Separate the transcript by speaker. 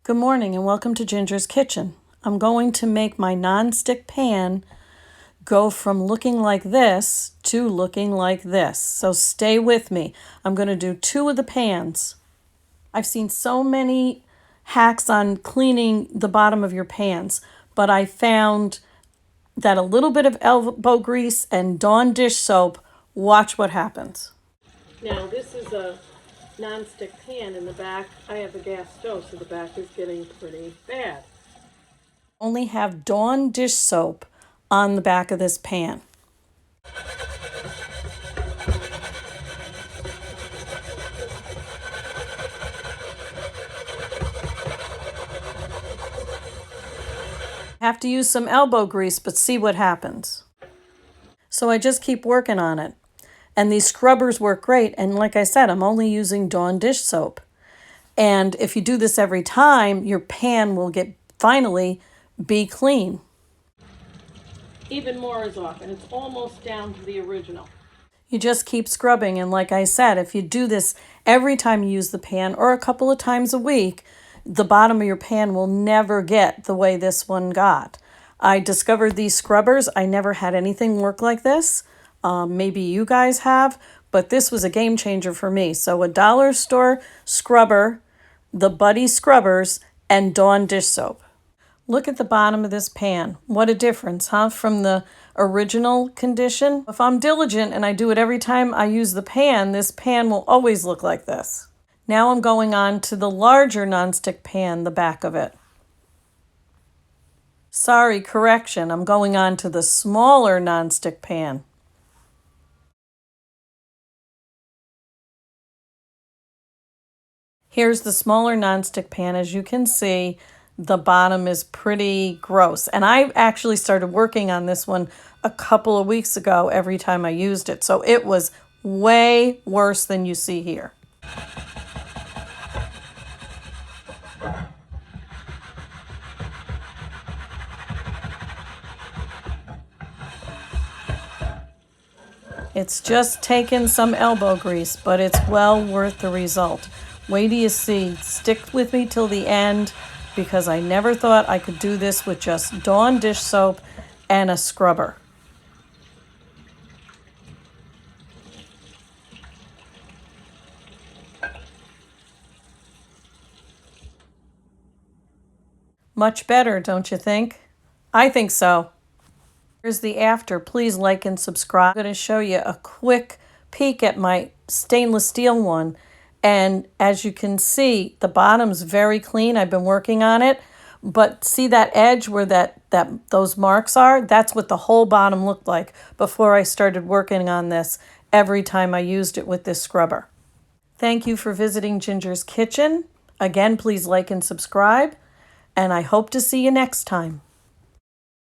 Speaker 1: Good morning and welcome to Ginger's Kitchen. I'm going to make my non-stick pan go from looking like this to looking like this. So stay with me. I'm going to do two of the pans. I've seen so many hacks on cleaning the bottom of your pans, but I found that a little bit of elbow grease and Dawn dish soap, watch what happens. Now this is a non-stick pan. In the back I have a gas stove, so the back is getting pretty bad. Only have Dawn dish soap on the back of this pan. Have to use some elbow grease, but see what happens. So I just keep working on it. And these scrubbers work great. And like I said, I'm only using Dawn dish soap. And if you do this every time, your pan will finally be clean. Even more is off, and it's almost down to the original. You just keep scrubbing, and like I said, if you do this every time you use the pan or a couple of times a week, the bottom of your pan will never get the way this one got. I discovered these scrubbers. I never had anything work like this. Maybe you guys have, but this was a game changer for me. So a dollar store scrubber, the Buddy scrubbers, and Dawn dish soap. Look at the bottom of this pan. What a difference, huh? From the original condition. If I'm diligent and I do it every time I use the pan, this pan will always look like this. Now I'm going on to the larger nonstick pan, the back of it. Sorry, correction. I'm going on to the smaller nonstick pan. Here's the smaller nonstick pan. As you can see, the bottom is pretty gross. And I actually started working on this one a couple of weeks ago every time I used it. So it was way worse than you see here. It's just taken some elbow grease, but it's well worth the result. Wait till you see. Stick with me till the end, because I never thought I could do this with just Dawn dish soap and a scrubber. Much better, don't you think? I think so. Here's the after. Please like and subscribe. I'm going to show you a quick peek at my stainless steel one. And as you can see, the bottom's very clean. I've been working on it. But see that edge where those marks are? That's what the whole bottom looked like before I started working on this every time I used it with this scrubber. Thank you for visiting Ginger's Kitchen. Again, please like and subscribe. And I hope to see you next time.